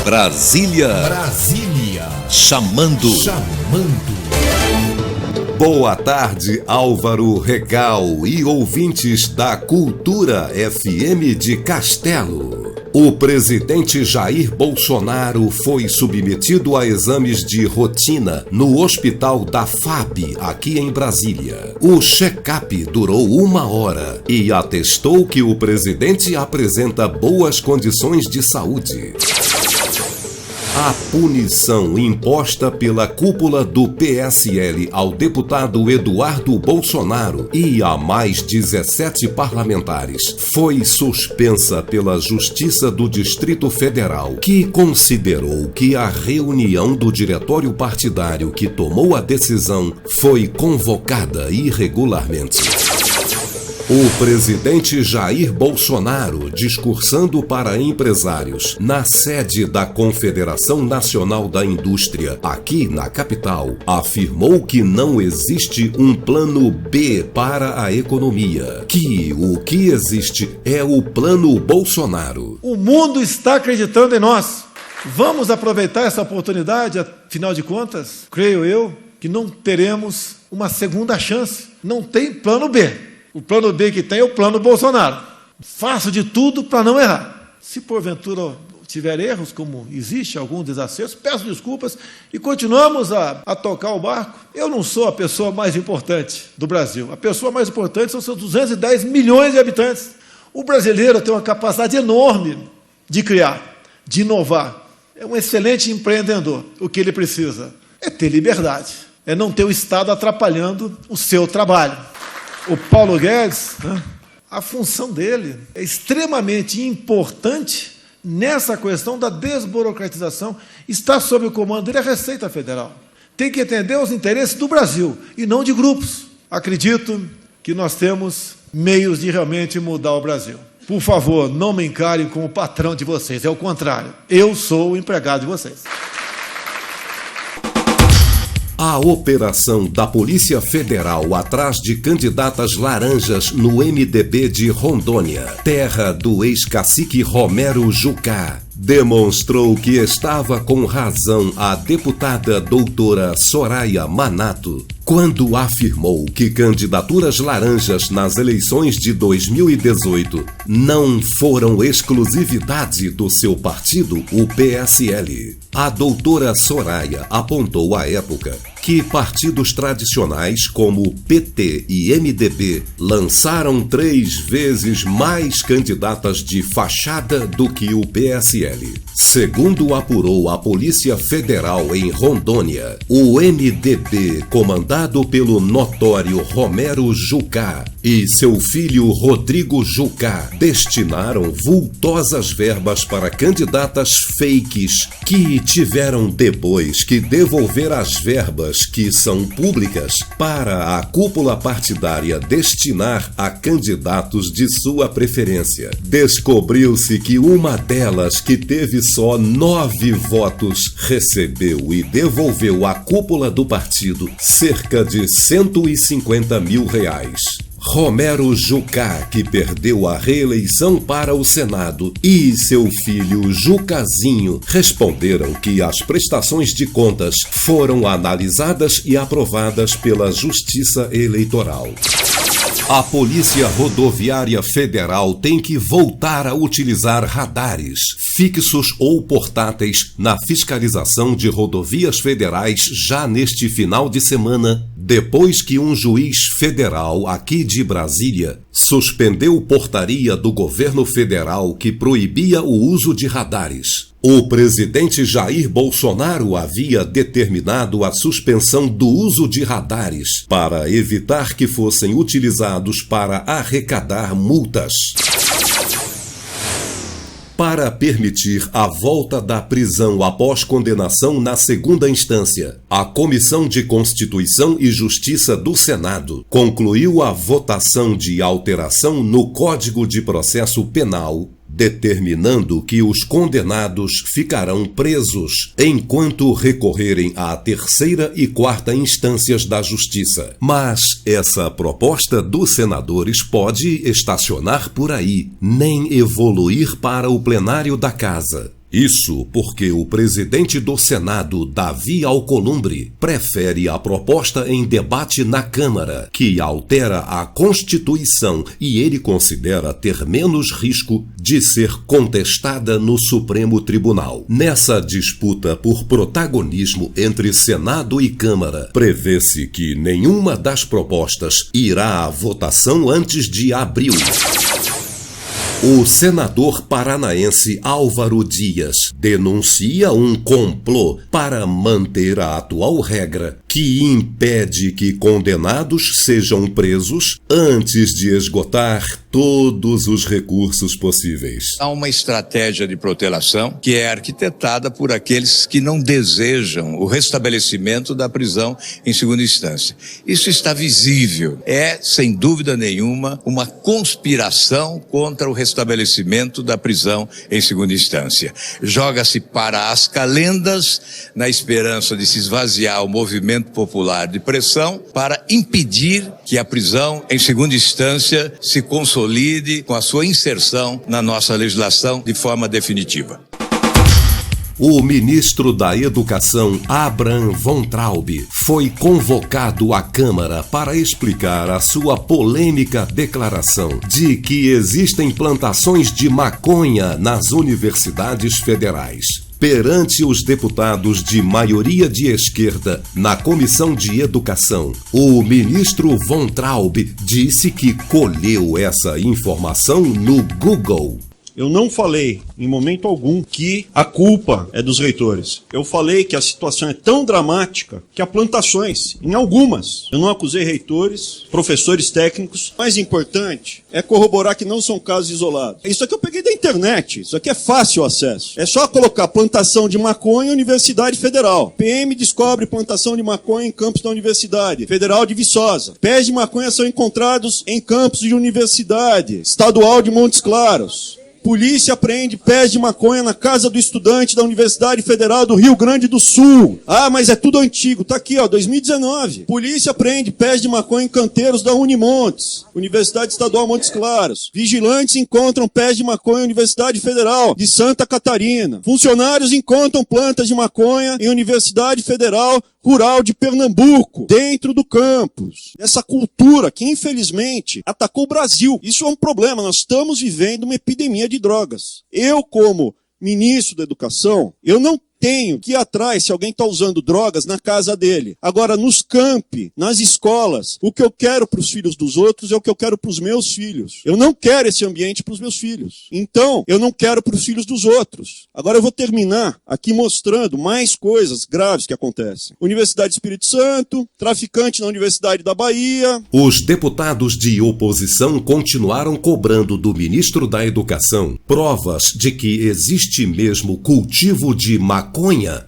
Brasília chamando. Boa tarde, Álvaro Regal e ouvintes da Cultura FM de Castelo. O presidente Jair Bolsonaro foi submetido a exames de rotina no Hospital da FAB, aqui em Brasília. O check-up durou 1 hora e atestou que o presidente apresenta boas condições de saúde. A punição imposta pela cúpula do PSL ao deputado Eduardo Bolsonaro e a mais 17 parlamentares foi suspensa pela Justiça do Distrito Federal, que considerou que a reunião do diretório partidário que tomou a decisão foi convocada irregularmente. O presidente Jair Bolsonaro, discursando para empresários na sede da Confederação Nacional da Indústria, aqui na capital, afirmou que não existe um plano B para a economia, que o que existe é o plano Bolsonaro. O mundo está acreditando em nós. Vamos aproveitar essa oportunidade, afinal de contas, creio eu, que não teremos uma segunda chance. Não tem plano B. O plano B que tem é o plano Bolsonaro. Faço de tudo para não errar. Se porventura tiver erros, como existe algum desacerto, peço desculpas e continuamos a tocar o barco. Eu não sou a pessoa mais importante do Brasil. A pessoa mais importante são seus 210 milhões de habitantes. O brasileiro tem uma capacidade enorme de criar, de inovar. É um excelente empreendedor. O que ele precisa é ter liberdade, é não ter o Estado atrapalhando o seu trabalho. O Paulo Guedes, a função dele é extremamente importante nessa questão da desburocratização. Está sob o comando dele a Receita Federal. Tem que entender os interesses do Brasil e não de grupos. Acredito que nós temos meios de realmente mudar o Brasil. Por favor, não me encarem como patrão de vocês, é o contrário. Eu sou o empregado de vocês. A operação da Polícia Federal atrás de candidatas laranjas no MDB de Rondônia, terra do ex-cacique Romero Jucá, demonstrou que estava com razão a deputada doutora Soraya Manato quando afirmou que candidaturas laranjas nas eleições de 2018 não foram exclusividade do seu partido, o PSL. A doutora Soraya apontou à época que partidos tradicionais como PT e MDB lançaram 3 vezes mais candidatas de fachada do que o PSL. Segundo apurou a Polícia Federal em Rondônia, o MDB, comandado pelo notório Romero Jucá e seu filho Rodrigo Jucá, destinaram vultosas verbas para candidatas fakes que tiveram depois que devolver as verbas que são públicas para a cúpula partidária destinar a candidatos de sua preferência. Descobriu-se que uma delas, que teve só 9 votos, recebeu e devolveu à cúpula do partido cerca de R$150 mil. Romero Jucá, que perdeu a reeleição para o Senado, e seu filho Jucazinho responderam que as prestações de contas foram analisadas e aprovadas pela Justiça Eleitoral. A Polícia Rodoviária Federal tem que voltar a utilizar radares fixos ou portáteis na fiscalização de rodovias federais já neste final de semana, depois que um juiz federal aqui de Brasília suspendeu portaria do governo federal que proibia o uso de radares. O presidente Jair Bolsonaro havia determinado a suspensão do uso de radares para evitar que fossem utilizados para arrecadar multas. Para permitir a volta da prisão após condenação na segunda instância, a Comissão de Constituição e Justiça do Senado concluiu a votação de alteração no Código de Processo Penal, determinando que os condenados ficarão presos enquanto recorrerem à terceira e quarta instâncias da Justiça. Mas essa proposta dos senadores pode estacionar por aí, nem evoluir para o plenário da Casa. Isso porque o presidente do Senado, Davi Alcolumbre, prefere a proposta em debate na Câmara, que altera a Constituição e ele considera ter menos risco de ser contestada no Supremo Tribunal. Nessa disputa por protagonismo entre Senado e Câmara, prevê-se que nenhuma das propostas irá à votação antes de abril. O senador paranaense Álvaro Dias denuncia um complô para manter a atual regra que impede que condenados sejam presos antes de esgotar todos os recursos possíveis. Há uma estratégia de protelação que é arquitetada por aqueles que não desejam o restabelecimento da prisão em segunda instância. Isso está visível. É, sem dúvida nenhuma, uma conspiração contra o restabelecimento da prisão em segunda instância. Joga-se para as calendas na esperança de se esvaziar o movimento popular de pressão para impedir que a prisão em segunda instância se consolide com a sua inserção na nossa legislação de forma definitiva. O ministro da Educação, Abraham Weintraub, foi convocado à Câmara para explicar a sua polêmica declaração de que existem plantações de maconha nas universidades federais. Perante os deputados de maioria de esquerda na Comissão de Educação, o ministro Weintraub disse que colheu essa informação no Google. Eu não falei, em momento algum, que a culpa é dos reitores. Eu falei que a situação é tão dramática que há plantações, em algumas. Eu não acusei reitores, professores técnicos. Mais importante é corroborar que não são casos isolados. Isso aqui eu peguei da internet, isso aqui é fácil acesso. É só colocar plantação de maconha em Universidade Federal. PM descobre plantação de maconha em campus da Universidade Federal de Viçosa. Pés de maconha são encontrados em campus de Universidade Estadual de Montes Claros. Polícia apreende pés de maconha na casa do estudante da Universidade Federal do Rio Grande do Sul. Ah, mas é tudo antigo. Tá aqui, ó, 2019. Polícia apreende pés de maconha em canteiros da Unimontes, Universidade Estadual Montes Claros. Vigilantes encontram pés de maconha em Universidade Federal de Santa Catarina. Funcionários encontram plantas de maconha em Universidade Federal Rural de Pernambuco, dentro do campus. Essa cultura que, infelizmente, atacou o Brasil. Isso é um problema. Nós estamos vivendo uma epidemia de drogas. Eu, como ministro da Educação, eu não tenho que ir atrás se alguém está usando drogas na casa dele. Agora, nos campi, nas escolas, o que eu quero para os filhos dos outros é o que eu quero para os meus filhos. Eu não quero esse ambiente para os meus filhos. Então, eu não quero para os filhos dos outros. Agora eu vou terminar aqui mostrando mais coisas graves que acontecem. Universidade Espírito Santo, traficante na Universidade da Bahia. Os deputados de oposição continuaram cobrando do ministro da Educação provas de que existe mesmo cultivo de maconha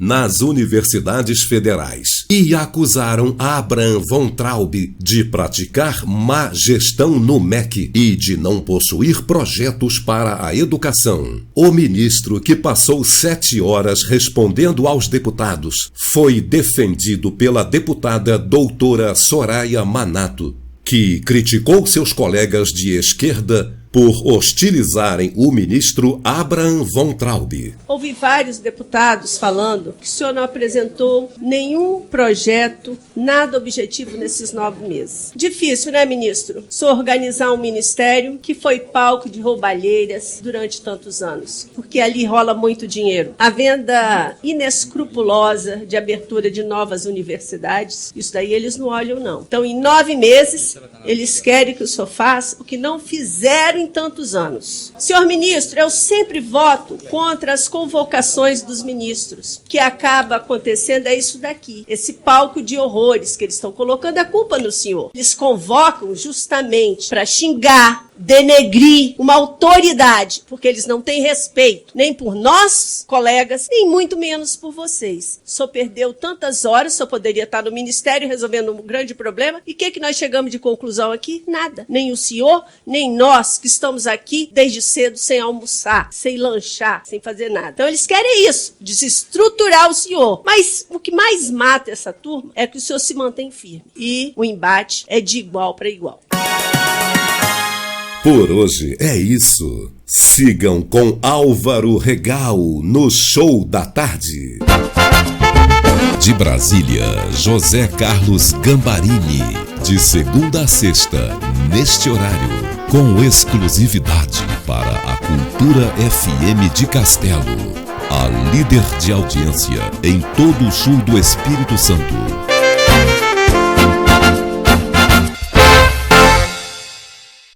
nas universidades federais e acusaram Abraham Weintraub de praticar má gestão no MEC e de não possuir projetos para a educação. O ministro, que passou 7 horas respondendo aos deputados, foi defendido pela deputada doutora Soraya Manato, que criticou seus colegas de esquerda por hostilizarem o ministro Abraham Weintraub. Ouvi vários deputados falando que o senhor não apresentou nenhum projeto, nada objetivo nesses 9 meses. Difícil, né, ministro? O senhor organizar um ministério que foi palco de roubalheiras durante tantos anos, porque ali rola muito dinheiro. A venda inescrupulosa de abertura de novas universidades, isso daí eles não olham, não. Então, em 9 meses, eles querem que o senhor faça o que não fizeram em tantos anos. Senhor ministro, eu sempre voto contra as convocações dos ministros. O que acaba acontecendo é isso daqui, esse palco de horrores que eles estão colocando a culpa no senhor. Eles convocam justamente para xingar, denegrir uma autoridade, porque eles não têm respeito, nem por nós, colegas, nem muito menos por vocês. Só perdeu tantas horas, só poderia estar no ministério resolvendo um grande problema, e o que nós chegamos de conclusão aqui? Nada. Nem o senhor, nem nós, que estamos aqui desde cedo sem almoçar, sem lanchar, sem fazer nada. Então eles querem isso, desestruturar o senhor. Mas o que mais mata essa turma é que o senhor se mantém firme. E o embate é de igual para igual. Por hoje é isso. Sigam com Álvaro Regal no Show da Tarde. De Brasília, José Carlos Gambarini. De segunda a sexta, neste horário, com exclusividade para a Cultura FM de Castelo. A líder de audiência em todo o sul do Espírito Santo.